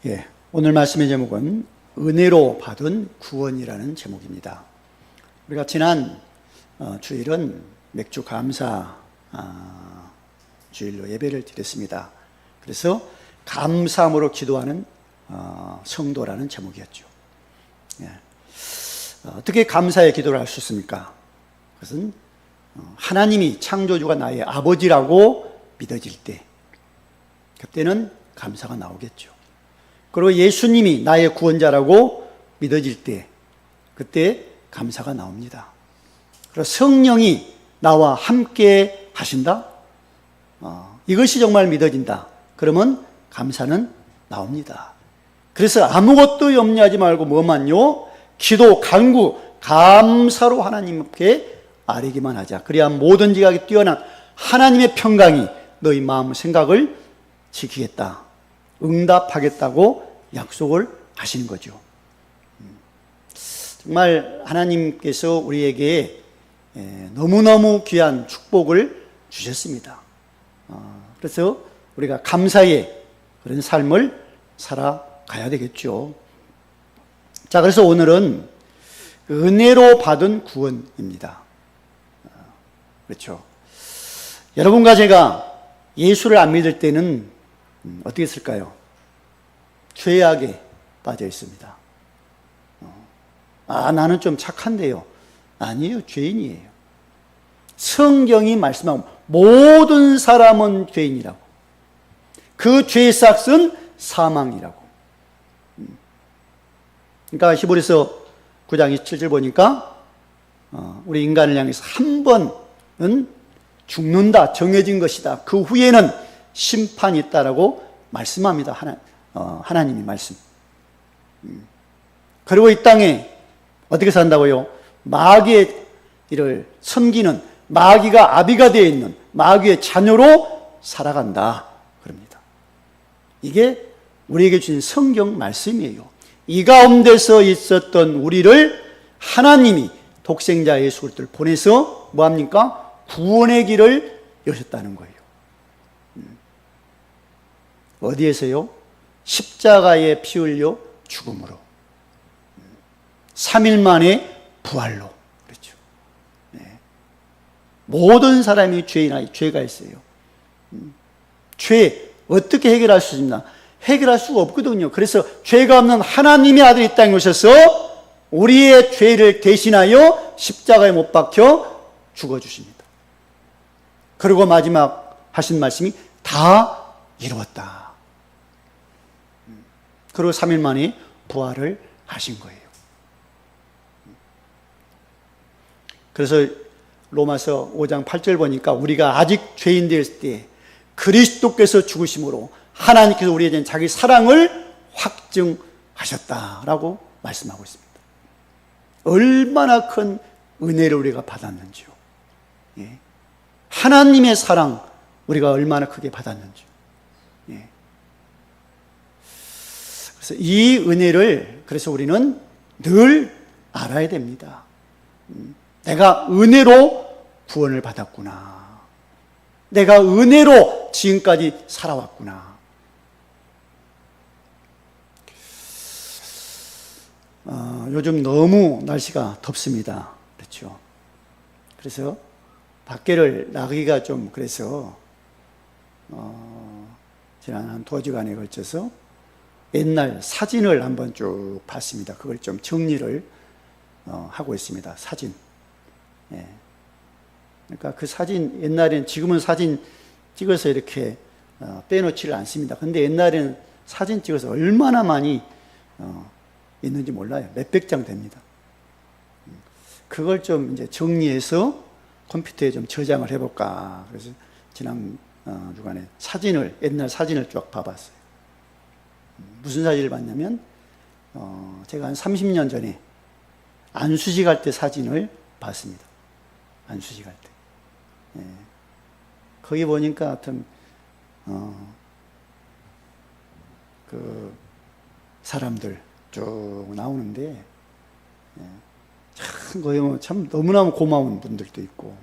예, 오늘 말씀의 제목은 은혜로 받은 구원이라는 제목입니다. 우리가 지난 주일은 맥주 감사 주일로 예배를 드렸습니다. 그래서 감사함으로 기도하는 성도라는 제목이었죠. 예. 어떻게 감사의 기도를 할 수 있습니까? 그것은 하나님이 창조주가 나의 아버지라고 믿어질 때, 그때는 감사가 나오겠죠. 그리고 예수님이 나의 구원자라고 믿어질 때, 그때 감사가 나옵니다. 그리고 성령이 나와 함께 하신다? 이것이 정말 믿어진다. 그러면 감사는 나옵니다. 그래서 아무것도 염려하지 말고 뭐만요? 기도, 간구, 감사로 하나님께 아뢰기만 하자. 그래야 모든 지각에 뛰어난 하나님의 평강이 너희 마음 생각을 지키겠다, 응답하겠다고 약속을 하시는 거죠. 정말 하나님께서 우리에게 너무너무 귀한 축복을 주셨습니다. 그래서 우리가 감사의 그런 삶을 살아가야 되겠죠. 자, 그래서 오늘은 은혜로 받은 구원입니다. 그렇죠. 여러분과 제가 예수를 안 믿을 때는 어떻게 했을까요? 죄악에 빠져 있습니다. 나는 좀 착한데요. 아니에요. 죄인이에요. 성경이 말씀하고 모든 사람은 죄인이라고. 그 죄의 삭은 사망이라고. 그러니까 히브리서 9장 27절 보니까 우리 인간을 향해서 한 번은 죽는다, 정해진 것이다. 그 후에는 심판이 있다라고 말씀합니다. 하나님이 말씀. 그리고 이 땅에 어떻게 산다고요? 마귀의 일을 섬기는, 마귀가 아비가 되어 있는 마귀의 자녀로 살아간다 그럽니다. 이게 우리에게 주신 성경 말씀이에요. 이 가운데서 있었던 우리를 하나님이 독생자 예수 그리스도를 보내서 뭐합니까? 구원의 길을 여셨다는 거예요. 어디에서요? 십자가에 피 흘려 죽음으로, 3일 만에 부활로. 그렇죠. 네. 모든 사람이 죄가 있어요. 죄 어떻게 해결할 수 있나? 해결할 수가 없거든요. 그래서 죄가 없는 하나님의 아들이 이 땅에 오셔서 우리의 죄를 대신하여 십자가에 못 박혀 죽어주십니다. 그리고 마지막 하신 말씀이 다 이루었다. 그리고 3일 만에 부활을 하신 거예요. 그래서 로마서 5장 8절 보니까 우리가 아직 죄인 되었을 때 그리스도께서 죽으심으로 하나님께서 우리에 대한 자기 사랑을 확증하셨다라고 말씀하고 있습니다. 얼마나 큰 은혜를 우리가 받았는지요. 예. 하나님의 사랑 우리가 얼마나 크게 받았는지요. 예. 그래서 이 은혜를 그래서 우리는 늘 알아야 됩니다. 내가 은혜로 구원을 받았구나. 내가 은혜로 지금까지 살아왔구나. 요즘 너무 날씨가 덥습니다. 그렇죠. 그래서 밖에를 나가기가 좀 그래서 지난 한 2주간에 걸쳐서 옛날 사진을 한번 쭉 봤습니다. 그걸 좀 정리를 하고 있습니다. 사진. 예. 그러니까 그 사진, 옛날에는, 지금은 사진 찍어서 이렇게 빼놓지를 않습니다. 근데 옛날에는 사진 찍어서 얼마나 많이 있는지 몰라요. 몇백 장 됩니다. 그걸 좀 이제 정리해서 컴퓨터에 좀 저장을 해볼까. 그래서 지난 주간에 옛날 사진을 쭉 봐봤어요. 무슨 사진을 봤냐면, 제가 한 30년 전에 안수지 갈 때 사진을 봤습니다. 안수지 갈 때. 예. 거기 보니까 하여튼, 그 사람들 쭉 나오는데, 참, 거기 보면 참 너무너무 고마운 분들도 있고,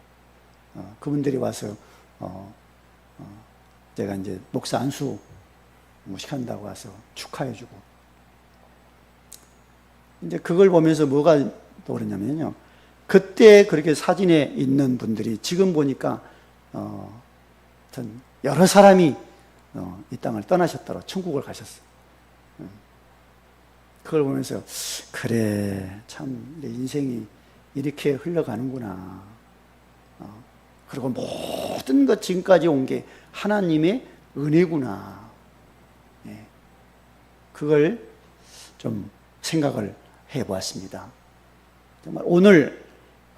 그분들이 와서, 제가 이제 목사 안수 무식한다고 와서 축하해주고. 이제 그걸 보면서 뭐가 떠오르냐면요. 그때 그렇게 사진에 있는 분들이 지금 보니까, 여러 사람이 이 땅을 떠나셨더라. 천국을 가셨어요. 그걸 보면서, 그래, 참, 내 인생이 이렇게 흘러가는구나. 그리고 모든 것 지금까지 온 게 하나님의 은혜구나. 예. 그걸 좀 생각을 해 보았습니다. 정말 오늘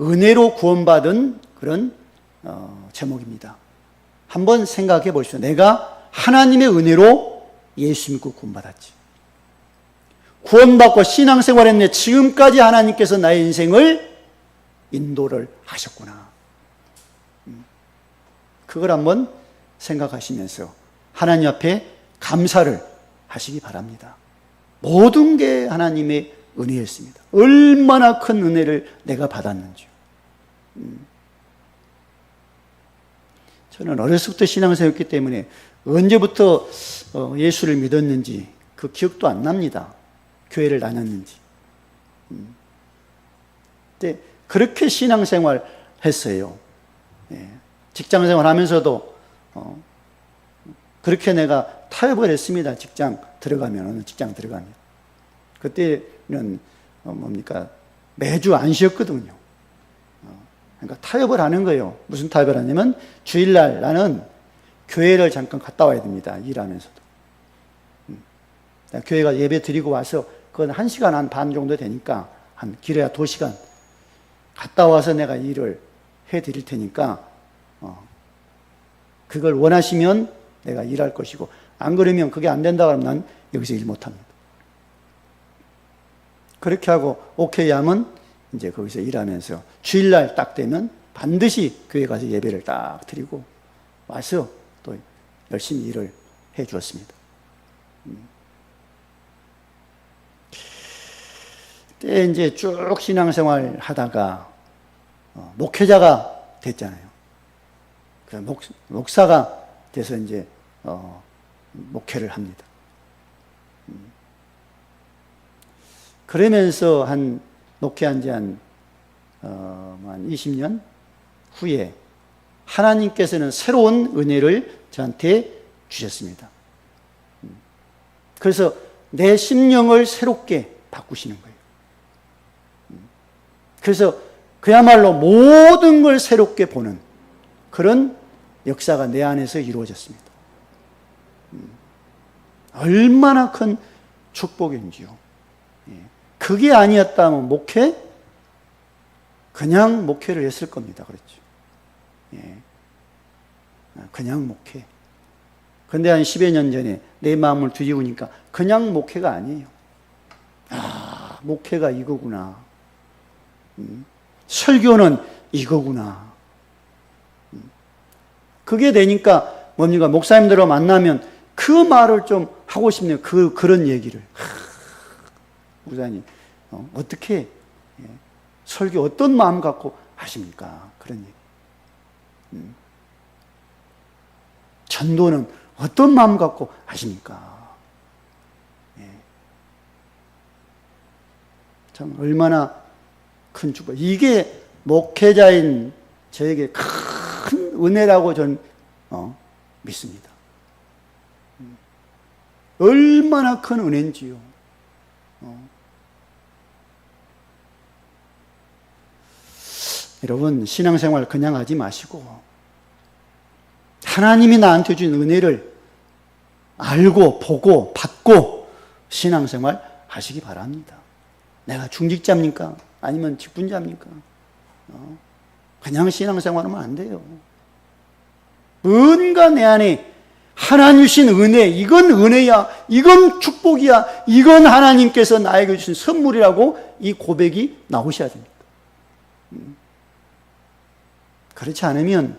은혜로 구원받은 그런 제목입니다. 한번 생각해 보십시오. 내가 하나님의 은혜로 예수 믿고 구원받았지. 구원받고 신앙생활했는데 지금까지 하나님께서 나의 인생을 인도를 하셨구나. 그걸 한번 생각하시면서 하나님 앞에 감사를 하시기 바랍니다. 모든 게 하나님의 은혜였습니다. 얼마나 큰 은혜를 내가 받았는지요. 저는 어렸을 때 신앙생활했기 때문에 언제부터 예수를 믿었는지 그 기억도 안 납니다. 교회를 다녔는지. 근데 그렇게 신앙생활 했어요. 예. 직장생활 하면서도 그렇게 내가 타협을 했습니다. 직장 들어가면, 어느 직장 들어가면. 그때는 매주 안 쉬었거든요. 그러니까 타협을 하는 거예요. 무슨 타협을 하냐면 주일날 나는 교회를 잠깐 갔다 와야 됩니다. 일하면서도. 교회가 예배 드리고 와서 그건 1시간 한 반 정도 되니까 한 길어야 2시간 갔다 와서 내가 일을 해 드릴 테니까 그걸 원하시면 내가 일할 것이고 안 그러면 그게 안 된다 그러면 난 여기서 일 못 합니다. 그렇게 하고 오케이 하면 이제 거기서 일하면서 주일날 딱 되면 반드시 교회 가서 예배를 딱 드리고 와서 또 열심히 일을 해 주었습니다. 그때 이제 쭉 신앙생활 하다가 목회자가 됐잖아요. 그 목사가 돼서 이제 목회를 합니다. 그러면서 목회한 지 한 20년 후에 하나님께서는 새로운 은혜를 저한테 주셨습니다. 그래서 내 심령을 새롭게 바꾸시는 거예요. 그래서 그야말로 모든 걸 새롭게 보는 그런 역사가 내 안에서 이루어졌습니다. 얼마나 큰 축복인지요. 그게 아니었다면 그냥 목회를 했을 겁니다. 그렇죠. 그냥 목회. 근데 한 10여 년 전에 내 마음을 뒤집으니까 그냥 목회가 아니에요. 목회가 이거구나. 설교는 이거구나. 그게 되니까 뭡니까? 목사님들과 만나면 그 말을 좀 하고 싶네요. 그런 얘기를. 목사님, 어떻게 설교 어떤 마음 갖고 하십니까? 그런 얘기. 전도는 어떤 마음 갖고 하십니까? 참 얼마나 큰 축복. 이게 목회자인 저에게 큰 은혜라고 저는 믿습니다. 얼마나 큰 은혜인지요. 여러분, 신앙생활 그냥 하지 마시고 하나님이 나한테 준 은혜를 알고 보고 받고 신앙생활 하시기 바랍니다. 내가 중직자입니까? 아니면 직분자입니까? 그냥 신앙생활하면 안 돼요. 뭔가 내 안에 하나님 주신 은혜, 이건 은혜야, 이건 축복이야, 이건 하나님께서 나에게 주신 선물이라고 이 고백이 나오셔야 됩니다. 그렇지 않으면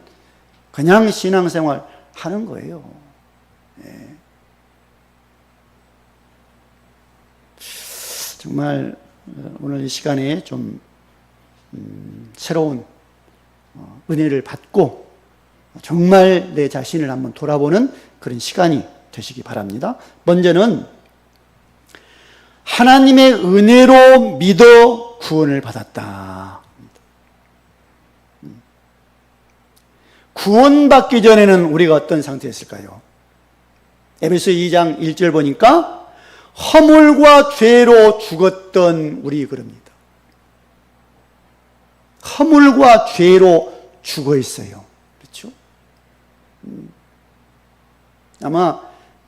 그냥 신앙생활 하는 거예요. 정말 오늘 이 시간에 좀 새로운 은혜를 받고 정말 내 자신을 한번 돌아보는 그런 시간이 되시기 바랍니다. 먼저는 하나님의 은혜로 믿어 구원을 받았다. 구원받기 전에는 우리가 어떤 상태였을까요? 에베소 2장 1절 보니까 허물과 죄로 죽었던 우리 그럽니다. 허물과 죄로 죽어 있어요. 그렇죠? 아마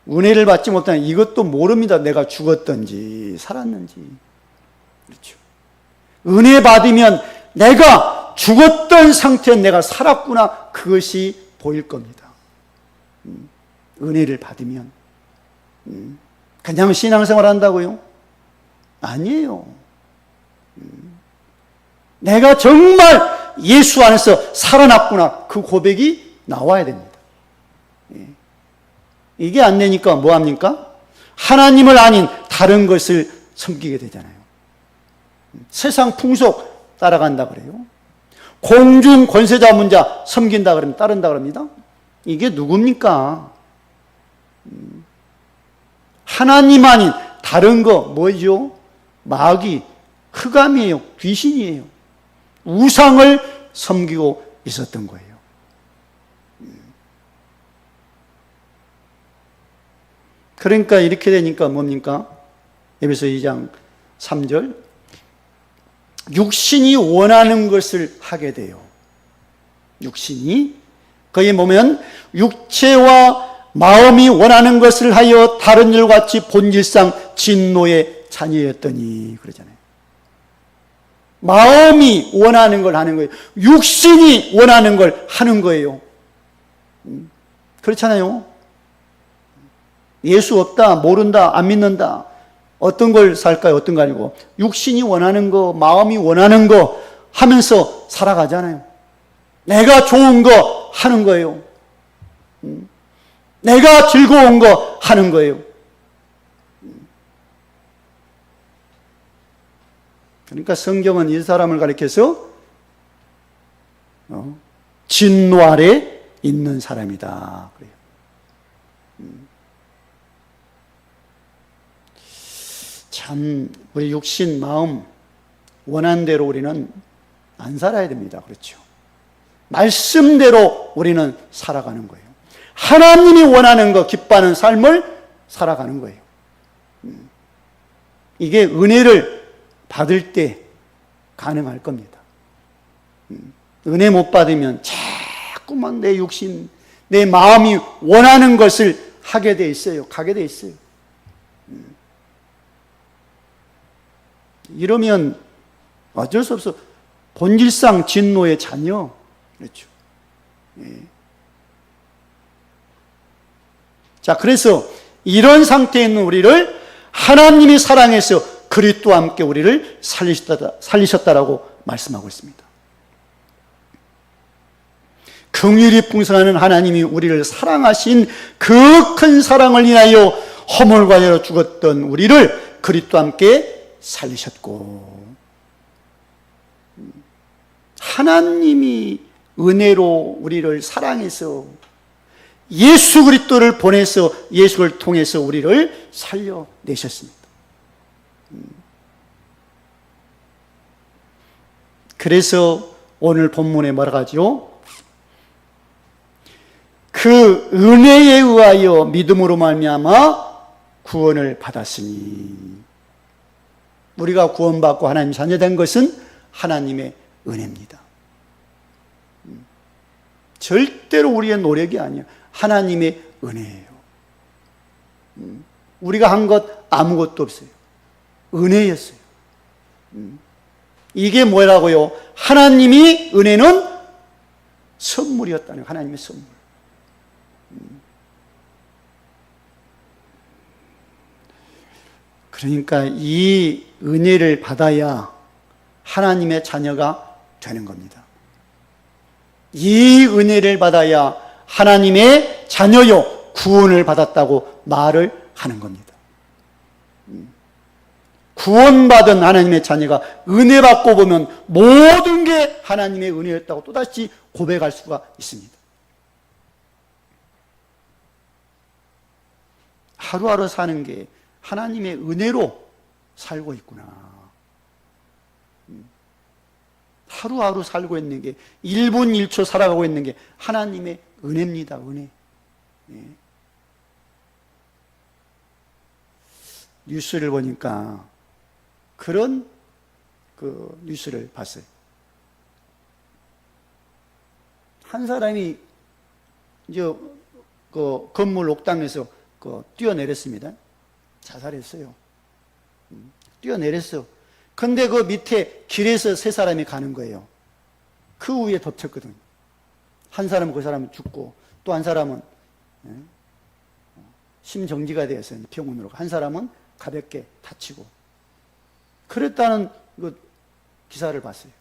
은혜를 받지 못하면 이것도 모릅니다. 내가 죽었던지 살았는지. 그렇죠? 은혜 받으면 내가 죽었던 상태에 내가 살았구나, 그것이 보일 겁니다. 은혜를 받으면. 그냥 신앙생활 한다고요? 아니에요. 내가 정말 예수 안에서 살아났구나, 그 고백이 나와야 됩니다. 이게 안 되니까 뭐 합니까? 하나님을 아닌 다른 것을 섬기게 되잖아요. 세상 풍속 따라간다 그래요. 공중 권세 잡은 자 섬긴다 그러면 따른다 그럽니다. 이게 누굽니까? 하나님 아닌 다른 거 뭐죠? 마귀, 흑암이에요. 귀신이에요. 우상을 섬기고 있었던 거예요. 그러니까 이렇게 되니까 뭡니까? 에베소 2장 3절, 육신이 원하는 것을 하게 돼요. 육신이, 거기에 보면 육체와 마음이 원하는 것을 하여 다른 일같이 본질상 진노의 자녀였더니, 그러잖아요. 마음이 원하는 걸 하는 거예요. 육신이 원하는 걸 하는 거예요. 그렇잖아요. 예수 없다, 모른다, 안 믿는다. 어떤 걸 살까요? 어떤 거 아니고. 육신이 원하는 거, 마음이 원하는 거 하면서 살아가잖아요. 내가 좋은 거 하는 거예요. 내가 즐거운 거 하는 거예요. 그러니까 성경은 이 사람을 가리켜서 진노 아래 있는 사람이다 그래요. 참 우리 육신, 마음 원하는 대로 우리는 안 살아야 됩니다. 그렇죠? 말씀대로 우리는 살아가는 거예요. 하나님이 원하는 거, 기뻐하는 삶을 살아가는 거예요. 이게 은혜를 받을 때 가능할 겁니다. 은혜 못 받으면 자꾸만 내 육신, 내 마음이 원하는 것을 하게 돼 있어요. 가게 돼 있어요. 이러면 어쩔 수 없어. 본질상 진노의 자녀. 그렇죠. 예. 자, 그래서 이런 상태에 있는 우리를 하나님이 사랑해서 그리스도와 함께 우리를 살리셨다라고 말씀하고 있습니다. 긍휼이 풍성하는 하나님이 우리를 사랑하신 그 큰 사랑을 인하여 허물과 죄로 죽었던 우리를 그리스도와 함께 살리셨고, 하나님이 은혜로 우리를 사랑해서 예수 그리스도를 보내서 예수를 통해서 우리를 살려내셨습니다. 그래서 오늘 본문에 뭐라고 하죠? 그 은혜에 의하여 믿음으로 말미암아 구원을 받았으니, 우리가 구원받고 하나님 자녀된 것은 하나님의 은혜입니다. 절대로 우리의 노력이 아니에요. 하나님의 은혜예요. 우리가 한 것 아무것도 없어요. 은혜였어요. 이게 뭐라고요? 하나님이, 은혜는 선물이었다는 거예요. 하나님의 선물. 그러니까 이 은혜를 받아야 하나님의 자녀가 되는 겁니다. 이 은혜를 받아야 하나님의 자녀요, 구원을 받았다고 말을 하는 겁니다. 구원받은 하나님의 자녀가 은혜 받고 보면 모든 게 하나님의 은혜였다고 또다시 고백할 수가 있습니다. 하루하루 사는 게 하나님의 은혜로 살고 있구나. 하루하루 살고 있는 게 1분 1초 살아가고 있는 게 하나님의 은혜입니다. 은혜. 예. 뉴스를 보니까 그런 그 뉴스를 봤어요. 한 사람이 이제 그 건물 옥상에서 뛰어내렸습니다. 자살했어요. 뛰어내렸어. 근데 그 밑에 길에서 세 사람이 가는 거예요. 그 위에 덮쳤거든요. 한 사람은 그 사람은 죽고 또 한 사람은 심정지가 되어서 병원으로, 한 사람은 가볍게 다치고 그랬다는 그 기사를 봤어요.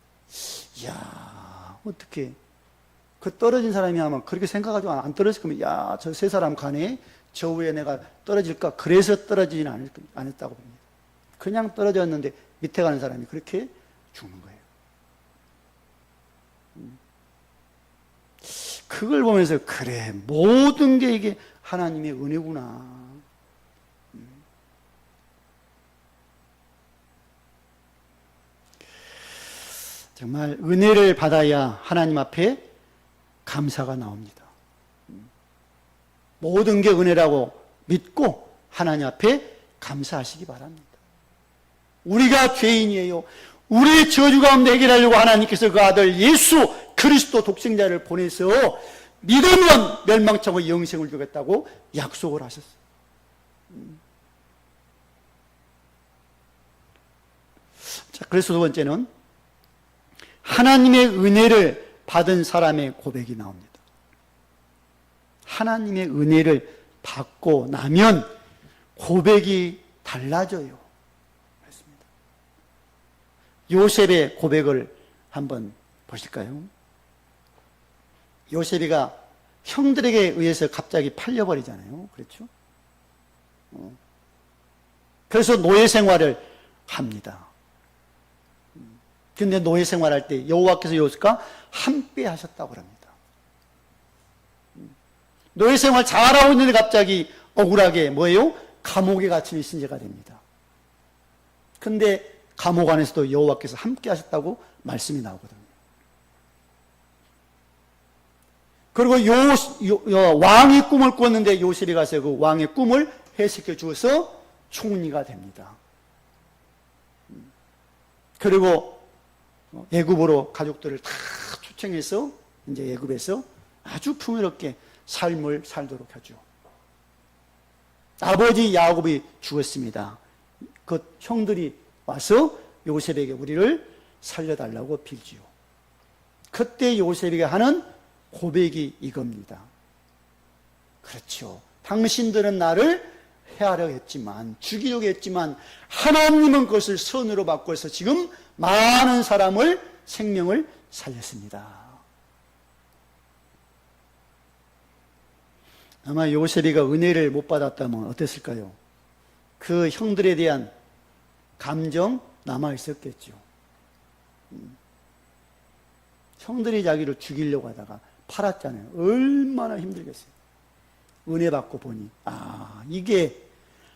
이야, 어떻게 그 떨어진 사람이 아마 그렇게 생각하지 안 떨어질 거면, 야, 저 세 사람 가네, 저 위에 내가 떨어질까, 그래서 떨어지지는 않았다고 봅니다. 그냥 떨어졌는데 밑에 가는 사람이 그렇게 죽는 거예요. 그걸 보면서 그래, 모든 게 이게 하나님의 은혜구나. 정말 은혜를 받아야 하나님 앞에 감사가 나옵니다. 모든 게 은혜라고 믿고 하나님 앞에 감사하시기 바랍니다. 우리가 죄인이에요. 우리의 저주 가운데 해결하려고 하나님께서 그 아들 예수 그리스도 독생자를 보내서 믿으면 멸망치 않고 영생을 주겠다고 약속을 하셨어요. 자, 그래서 두 번째는 하나님의 은혜를 받은 사람의 고백이 나옵니다. 하나님의 은혜를 받고 나면 고백이 달라져요. 그렇습니다. 요셉의 고백을 한번 보실까요? 요셉이가 형들에게 의해서 갑자기 팔려버리잖아요. 그렇죠? 그래서 노예 생활을 합니다. 근데 노예 생활할 때 여호와께서 요셉과 함께 하셨다고 합니다. 노예 생활 잘하고 있는데 갑자기 억울하게 뭐예요? 감옥에 갇힌 신세가 됩니다. 근데 감옥 안에서도 여호와께서 함께 하셨다고 말씀이 나오거든요. 그리고 왕이 꿈을 꿨는데 요셉이 가서 그 왕의 꿈을 해석해 주어서 총리가 됩니다. 그리고 애굽으로 가족들을 다 초청해서 이제 애굽에서 아주 풍요롭게 삶을 살도록 하죠. 아버지 야곱이 죽었습니다. 그 형들이 와서 요셉에게 우리를 살려달라고 빌지요. 그때 요셉에게 하는 고백이 이겁니다. 그렇죠. 당신들은 나를 해하려 했지만, 죽이려고 했지만 하나님은 그것을 선으로 바꿔서 지금 많은 사람을, 생명을 살렸습니다. 아마 요셉이가 은혜를 못 받았다면 어땠을까요? 그 형들에 대한 감정 남아 있었겠죠. 형들이 자기를 죽이려고 하다가 팔았잖아요. 얼마나 힘들겠어요. 은혜 받고 보니, 아, 이게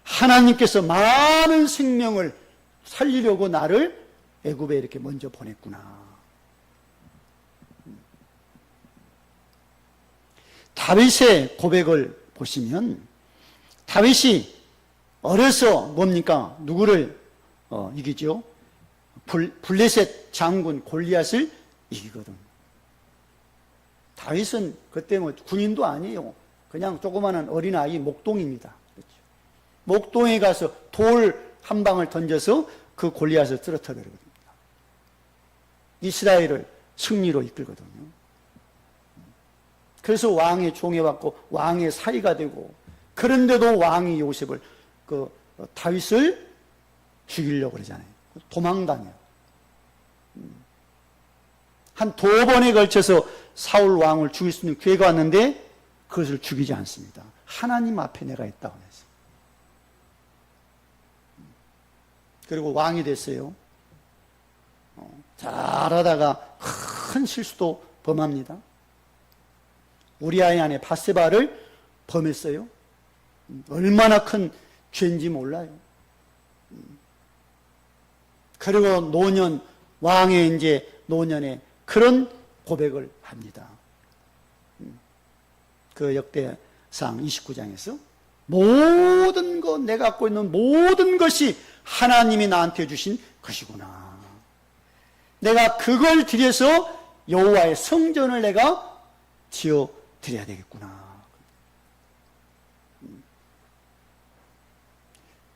하나님께서 많은 생명을 살리려고 나를 애굽에 이렇게 먼저 보냈구나. 다윗의 고백을 보시면, 다윗이 어려서 뭡니까? 누구를 이기죠? 블레셋 장군 골리앗을 이기거든. 다윗은 그때 뭐 군인도 아니에요. 그냥 조그마한 어린아이 목동입니다. 그렇죠? 목동에 가서 돌 한 방을 던져서 그 골리앗을 쓰러뜨려 버리거든요. 이스라엘을 승리로 이끌거든요. 그래서 왕의 종해받고 왕의 사위가 되고, 그런데도 왕이 요셉을 다윗을 죽이려고 그러잖아요. 도망다녀요. 한 2번에 걸쳐서 사울 왕을 죽일 수 있는 기회가 왔는데 그것을 죽이지 않습니다. 하나님 앞에 내가 있다고 했어요. 그리고 왕이 됐어요. 잘하다가 큰 실수도 범합니다. 우리아의 아내 바세바를 범했어요. 얼마나 큰 죄인지 몰라요. 그리고 노년, 왕의 이제 노년에 그런 고백을 합니다. 그 역대상 29장에서 모든 것, 내가 갖고 있는 모든 것이 하나님이 나한테 주신 것이구나. 내가 그걸 들여서 여호와의 성전을 내가 지어 드려야 되겠구나.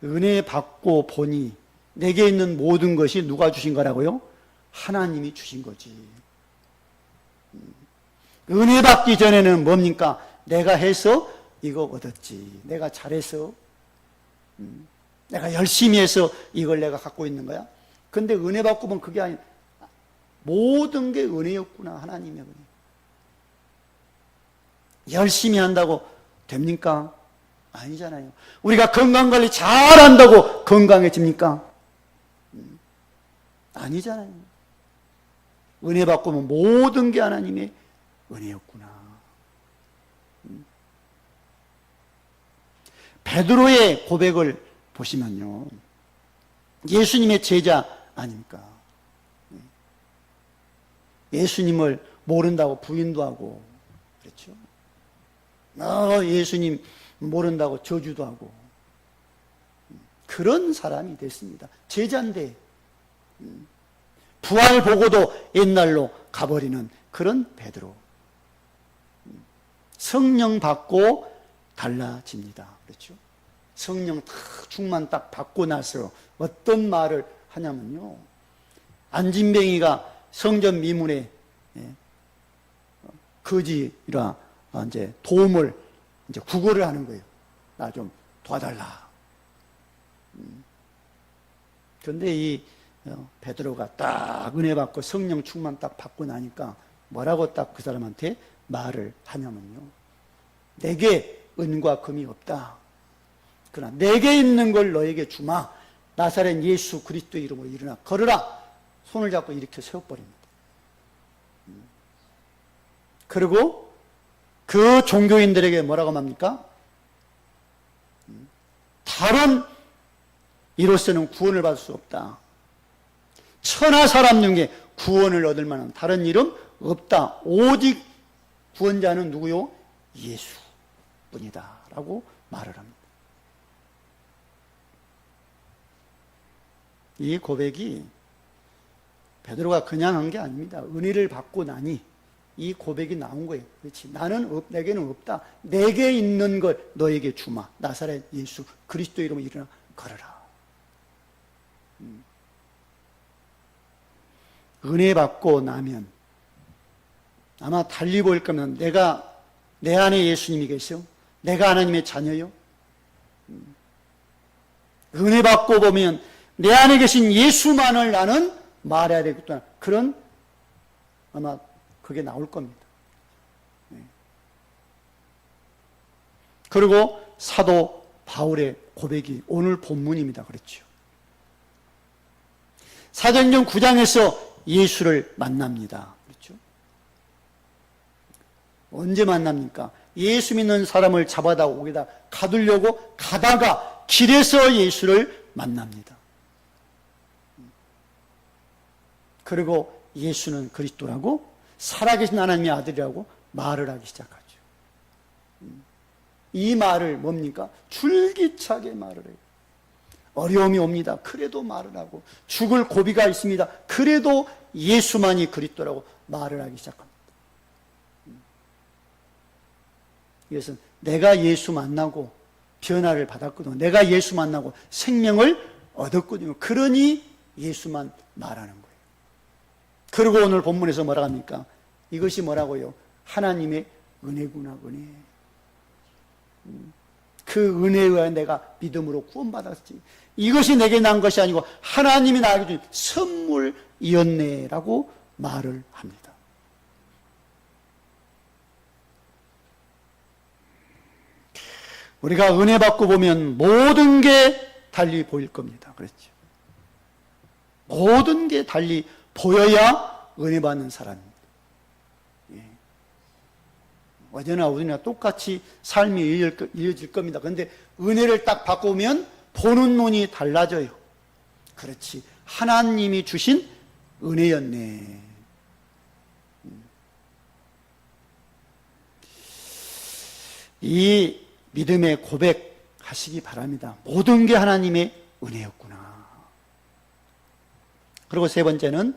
은혜 받고 보니 내게 있는 모든 것이 누가 주신 거라고요? 하나님이 주신 거지. 은혜 받기 전에는 뭡니까? 내가 해서 이거 얻었지. 내가 잘해서, 내가 열심히 해서 이걸 내가 갖고 있는 거야. 근데 은혜 받고 보면 그게 아니, 모든 게 은혜였구나. 하나님의 은혜. 열심히 한다고 됩니까? 아니잖아요. 우리가 건강관리 잘한다고 건강해집니까? 아니잖아요. 은혜 받고 보면 모든 게 하나님의 은혜였구나. 베드로의 고백을 보시면요, 예수님의 제자 아닙니까? 예수님을 모른다고 부인도 하고 그렇죠. 예수님 모른다고 저주도 하고 그런 사람이 됐습니다. 제자인데 부활 보고도 옛날로 가버리는 그런 베드로. 성령 받고 달라집니다. 그렇죠? 성령 충만 딱 받고 나서 어떤 말을 하냐면요, 안진뱅이가 성전 미문에 거지라 이제 도움을 이제 구걸을 하는 거예요. 나 좀 도와달라. 그런데 이 베드로가 딱 은혜 받고 성령 충만 딱 받고 나니까 뭐라고 딱 그 사람한테 말을 하냐면요, 내게 은과 금이 없다. 그러나 내게 있는 걸 너에게 주마. 나사렛 예수 그리스도 이름으로 일어나 걸으라. 손을 잡고 이렇게 세워버립니다. 그리고 그 종교인들에게 뭐라고 합니까? 다른 이로서는 구원을 받을 수 없다. 천하 사람 중에 구원을 얻을 만한 다른 이름 없다. 오직 구원자는 누구요? 예수뿐이다 라고 말을 합니다. 이 고백이 베드로가 그냥 한 게 아닙니다. 은혜를 받고 나니 이 고백이 나온 거예요. 그렇지. 내게는 없다. 내게 있는 걸 너에게 주마. 나사렛 예수 그리스도 이름으로 일어나 걸어라. 은혜 받고 나면 아마 달리 보일 거면 내 안에 예수님이 계셔? 내가 하나님의 자녀요? 은혜 받고 보면 내 안에 계신 예수만을 나는 말해야 되겠구나. 그런 아마 그게 나올 겁니다. 그리고 사도 바울의 고백이 오늘 본문입니다. 그렇죠. 사도행전 9장에서 예수를 만납니다. 그렇죠. 언제 만납니까? 예수 믿는 사람을 잡아다 오게다 가두려고 가다가 길에서 예수를 만납니다. 그리고 예수는 그리스도라고 살아계신 하나님의 아들이라고 말을 하기 시작하죠. 이 말을 뭡니까? 줄기차게 말을 해요. 어려움이 옵니다. 그래도 말을 하고, 죽을 고비가 있습니다. 그래도 예수만이 그리스도라고 말을 하기 시작합니다. 이것은 내가 예수 만나고 변화를 받았거든요. 내가 예수 만나고 생명을 얻었거든요. 그러니 예수만 말하는 거예요. 그리고 오늘 본문에서 뭐라 합니까? 이것이 뭐라고요? 하나님의 은혜구나, 은혜. 그 은혜에 의해 내가 믿음으로 구원받았지. 이것이 내게 난 것이 아니고 하나님이 나에게 준 선물이었네라고 말을 합니다. 우리가 은혜 받고 보면 모든 게 달리 보일 겁니다. 그렇죠? 모든 게 달리 보여야 은혜 받는 사람입니다. 어제나 오늘이나 똑같이 삶이 이어질 겁니다. 그런데 은혜를 딱 바꾸면 보는 눈이 달라져요. 그렇지. 하나님이 주신 은혜였네. 이 믿음의 고백하시기 바랍니다. 모든 게 하나님의 은혜였구나. 그리고 세 번째는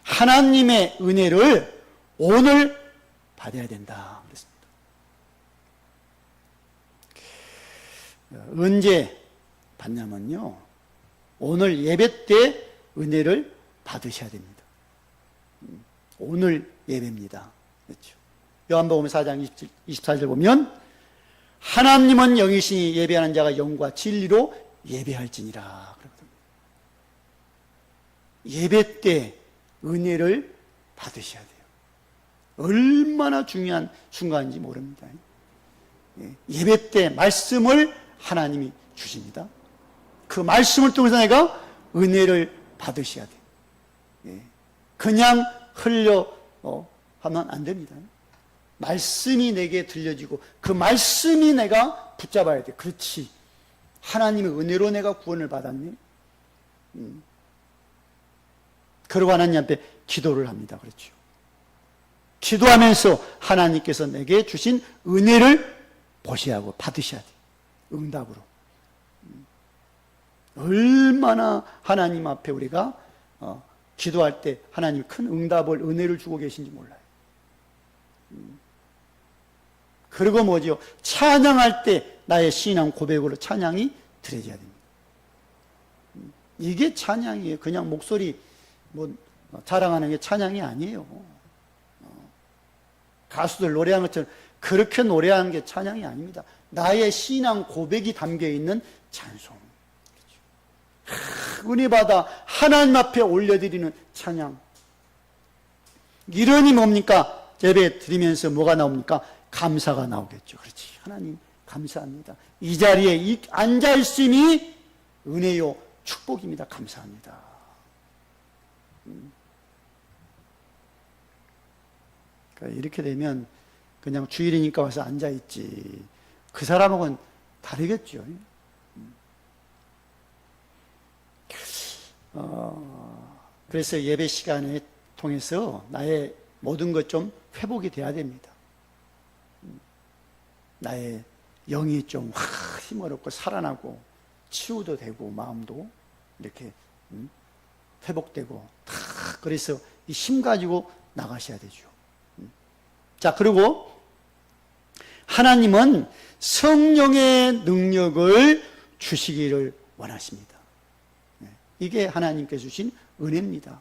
하나님의 은혜를 오늘 받아야 된다. 그랬습니다. 언제 받냐면요, 오늘 예배 때 은혜를 받으셔야 됩니다. 오늘 예배입니다. 그렇죠. 요한복음 4장 24절 보면 하나님은 영이시니 예배하는 자가 영과 진리로 예배할지니라. 예배 때 은혜를 받으셔야 돼요. 얼마나 중요한 순간인지 모릅니다. 예배 때 말씀을 하나님이 주십니다. 그 말씀을 통해서 내가 은혜를 받으셔야 돼요. 그냥 흘려 하면 안 됩니다. 말씀이 내게 들려지고 그 말씀이 내가 붙잡아야 돼. 그렇지. 하나님의 은혜로 내가 구원을 받았네. 그리고 하나님 앞에 기도를 합니다. 그렇죠. 기도하면서 하나님께서 내게 주신 은혜를 보셔야 하고 받으셔야 돼. 응답으로. 얼마나 하나님 앞에 우리가 기도할 때 하나님 큰 응답을, 은혜를 주고 계신지 몰라요. 그리고 뭐죠? 찬양할 때 나의 신앙 고백으로 찬양이 드려져야 됩니다. 이게 찬양이에요. 그냥 목소리 자랑하는 게 찬양이 아니에요. 가수들 노래하는 것처럼 그렇게 노래하는 게 찬양이 아닙니다. 나의 신앙 고백이 담겨있는 찬송. 은혜 받아 하나님 앞에 올려드리는 찬양. 이런이 뭡니까? 예배 드리면서 뭐가 나옵니까? 감사가 나오겠죠. 그렇지. 하나님 감사합니다. 이 자리에 앉아있음이 은혜요 축복입니다. 감사합니다. 그러니까 이렇게 되면 그냥 주일이니까 와서 앉아있지. 그 사람하고는 다르겠죠. 그래서 예배 시간에 통해서 나의 모든 것 좀 회복이 돼야 됩니다. 나의 영이 좀 힘을 얻고 살아나고 치유도 되고 마음도 이렇게 회복되고 그래서 이 힘 가지고 나가셔야 되죠. 자, 그리고 하나님은 성령의 능력을 주시기를 원하십니다. 이게 하나님께서 주신 은혜입니다.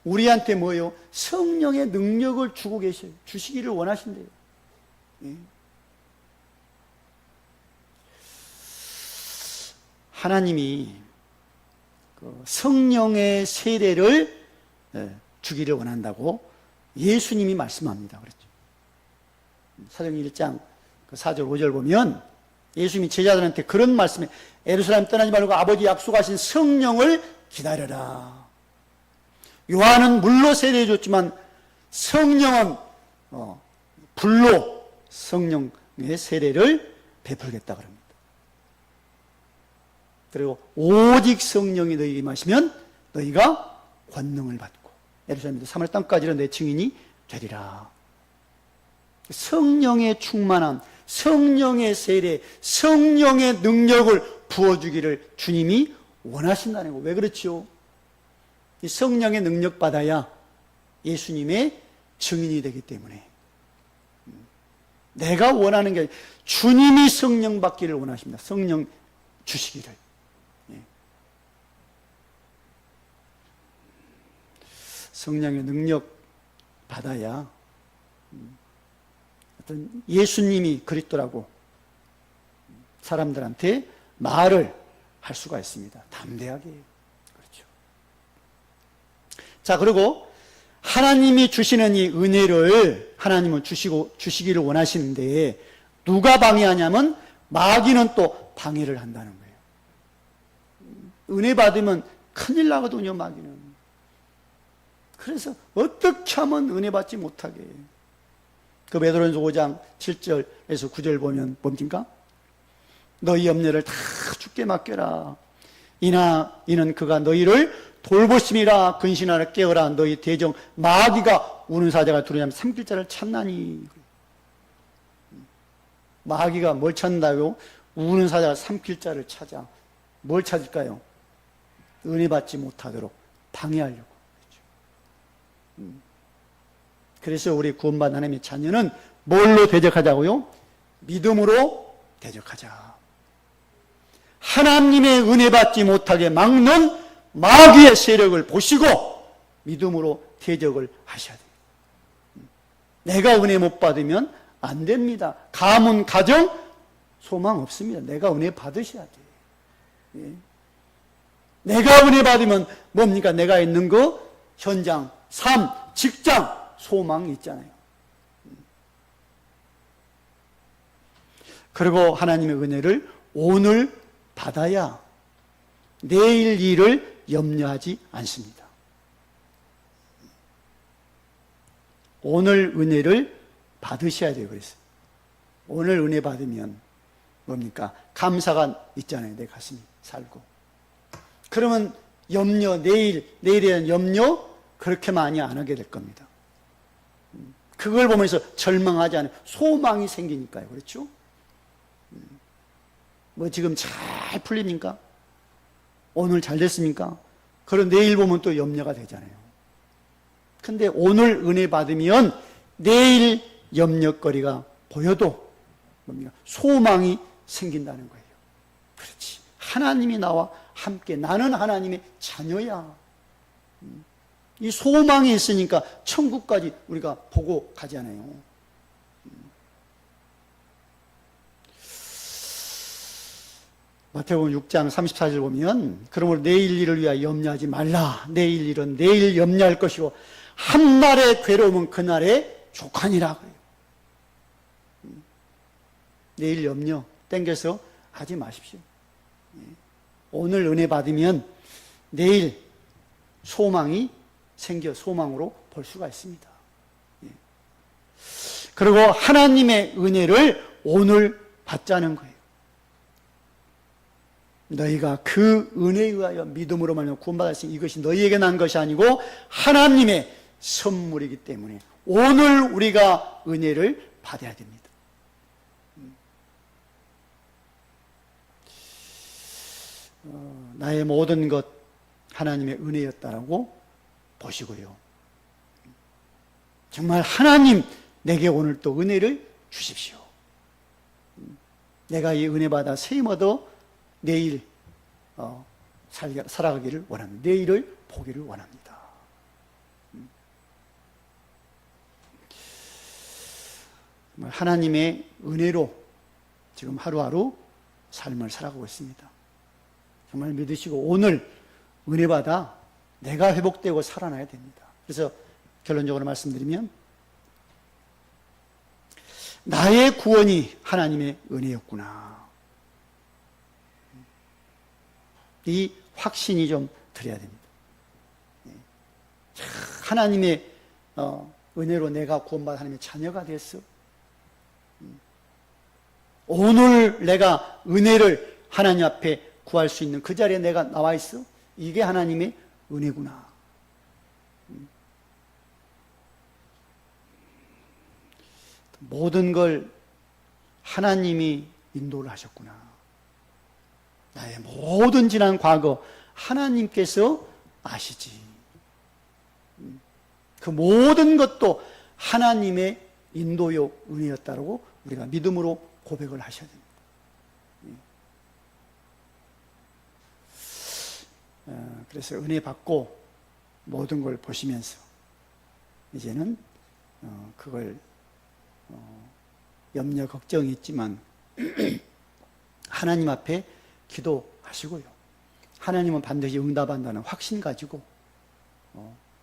우리한테 뭐예요? 성령의 능력을 주고 계셔요. 주시기를 원하신대요. 하나님이 성령의 세례를 주기를 원한다고 예수님이 말씀합니다. 그랬죠. 사도행전 1장 4절 5절 보면 예수님이 제자들한테 그런 말씀에 예루살렘 떠나지 말고 아버지 약속하신 성령을 기다려라. 요한은 물로 세례해 줬지만 성령은 불로 성령의 세례를 베풀겠다 그럽니다. 그리고 오직 성령이 너희에게 임하시면 너희가 권능을 받고 예루살렘에도 3월 땅까지는 내 증인이 되리라. 성령의 충만함, 성령의 세례, 성령의 능력을 부어주기를 주님이 원하신다는 거. 왜 그렇지요? 이 성령의 능력 받아야 예수님의 증인이 되기 때문에. 내가 원하는 게 아니라 주님이 성령 받기를 원하십니다. 성령 주시기를. 성령의 능력 받아야 어떤 예수님이 그리스도라고 사람들한테 말을 할 수가 있습니다. 담대하게. 그렇죠. 자, 그리고 하나님이 주시는 이 은혜를 하나님은 주시기를 원하시는데 누가 방해하냐면 마귀는 또 방해를 한다는 거예요. 은혜 받으면 큰일 나거든요, 마귀는. 그래서 어떻게 하면 은혜 받지 못하게. 그 베드로전서 5장 7절에서 9절 보면 뭡니까? 너희 염려를 다 주께 맡겨라. 이는 그가 너희를 돌보심이라. 근신하라 깨어라. 너희 대적 마귀가 우는 사자가 두려냐면 삼킬 자를 찾나니. 마귀가 뭘 찾는다고? 우는 사자가 삼킬 자를 찾아. 뭘 찾을까요? 은혜 받지 못하도록 방해하려고. 그래서 우리 구원받은 하나님의 자녀는 뭘로 대적하자고요? 믿음으로 대적하자. 하나님의 은혜 받지 못하게 막는 마귀의 세력을 보시고 믿음으로 대적을 하셔야 돼요. 내가 은혜 못 받으면 안 됩니다. 가문, 가정, 소망 없습니다. 내가 은혜 받으셔야 돼요. 예. 내가 은혜 받으면 뭡니까? 내가 있는 거, 현장, 삶, 직장, 소망이 있잖아요. 그리고 하나님의 은혜를 오늘 받아야 내일 일을 염려하지 않습니다. 오늘 은혜를 받으셔야 돼요. 그래서 오늘 은혜 받으면 뭡니까? 감사가 있잖아요. 내 가슴이 살고. 그러면 염려, 내일에 대한 염려 그렇게 많이 안 하게 될 겁니다. 그걸 보면서 절망하지 않아요. 소망이 생기니까요. 그렇죠? 뭐 지금 잘 풀립니까? 오늘 잘 됐습니까? 그럼 내일 보면 또 염려가 되잖아요. 근데 오늘 은혜 받으면 내일 염려거리가 보여도 뭡니까? 소망이 생긴다는 거예요. 그렇지. 하나님이 나와 함께, 나는 하나님의 자녀야. 이 소망이 있으니까 천국까지 우리가 보고 가잖아요. 마태복음 6장 34절 보면 그러므로 내일 일을 위하여 염려하지 말라. 내일 일은 내일 염려할 것이고 한날의 괴로움은 그날의 족하니라. 내일 염려 땡겨서 하지 마십시오. 오늘 은혜 받으면 내일 소망이 생겨 소망으로 볼 수가 있습니다. 그리고 하나님의 은혜를 오늘 받자는 거예요. 너희가 그 은혜에 의하여 믿음으로 말하면 구원받았으니 이것이 너희에게 난 것이 아니고 하나님의 선물이기 때문에 오늘 우리가 은혜를 받아야 됩니다. 나의 모든 것 하나님의 은혜였다라고 보시고요. 정말 하나님 내게 오늘 또 은혜를 주십시오. 내가 이 은혜 받아 세임 얻어 내일 살아가기를 원합니다. 내일을 보기를 원합니다. 하나님의 은혜로 지금 하루하루 삶을 살아가고 있습니다. 정말 믿으시고 오늘 은혜 받아 내가 회복되고 살아나야 됩니다. 그래서 결론적으로 말씀드리면 나의 구원이 하나님의 은혜였구나. 이 확신이 좀 드려야 됩니다. 하나님의 은혜로 내가 구원받아 하나님의 자녀가 됐어. 오늘 내가 은혜를 하나님 앞에 구할 수 있는 그 자리에 내가 나와 있어. 이게 하나님의 은혜구나. 모든 걸 하나님이 인도를 하셨구나. 나의 모든 지난 과거 하나님께서 아시지. 그 모든 것도 하나님의 인도요 은혜였다고 우리가 믿음으로 고백을 하셔야 됩니다. 그래서 은혜 받고 모든 걸 보시면서 이제는 그걸 염려 걱정이 있지만 하나님 앞에 기도하시고요. 하나님은 반드시 응답한다는 확신 가지고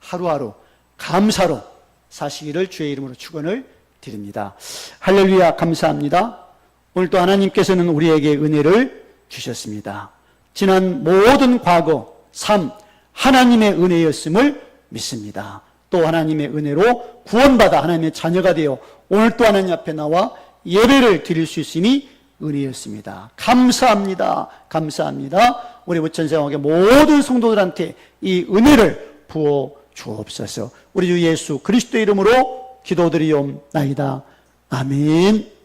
하루하루 감사로 사시기를 주의 이름으로 축원을 드립니다. 할렐루야. 감사합니다. 오늘도 하나님께서는 우리에게 은혜를 주셨습니다. 지난 모든 과거 삶 하나님의 은혜였음을 믿습니다. 또 하나님의 은혜로 구원받아 하나님의 자녀가 되어 오늘 또 하나님 앞에 나와 예배를 드릴 수 있음이 은혜였습니다. 감사합니다. 감사합니다. 우리 부천생활의 모든 성도들한테 이 은혜를 부어 주옵소서. 우리 주 예수 그리스도의 이름으로 기도드리옵나이다. 아멘.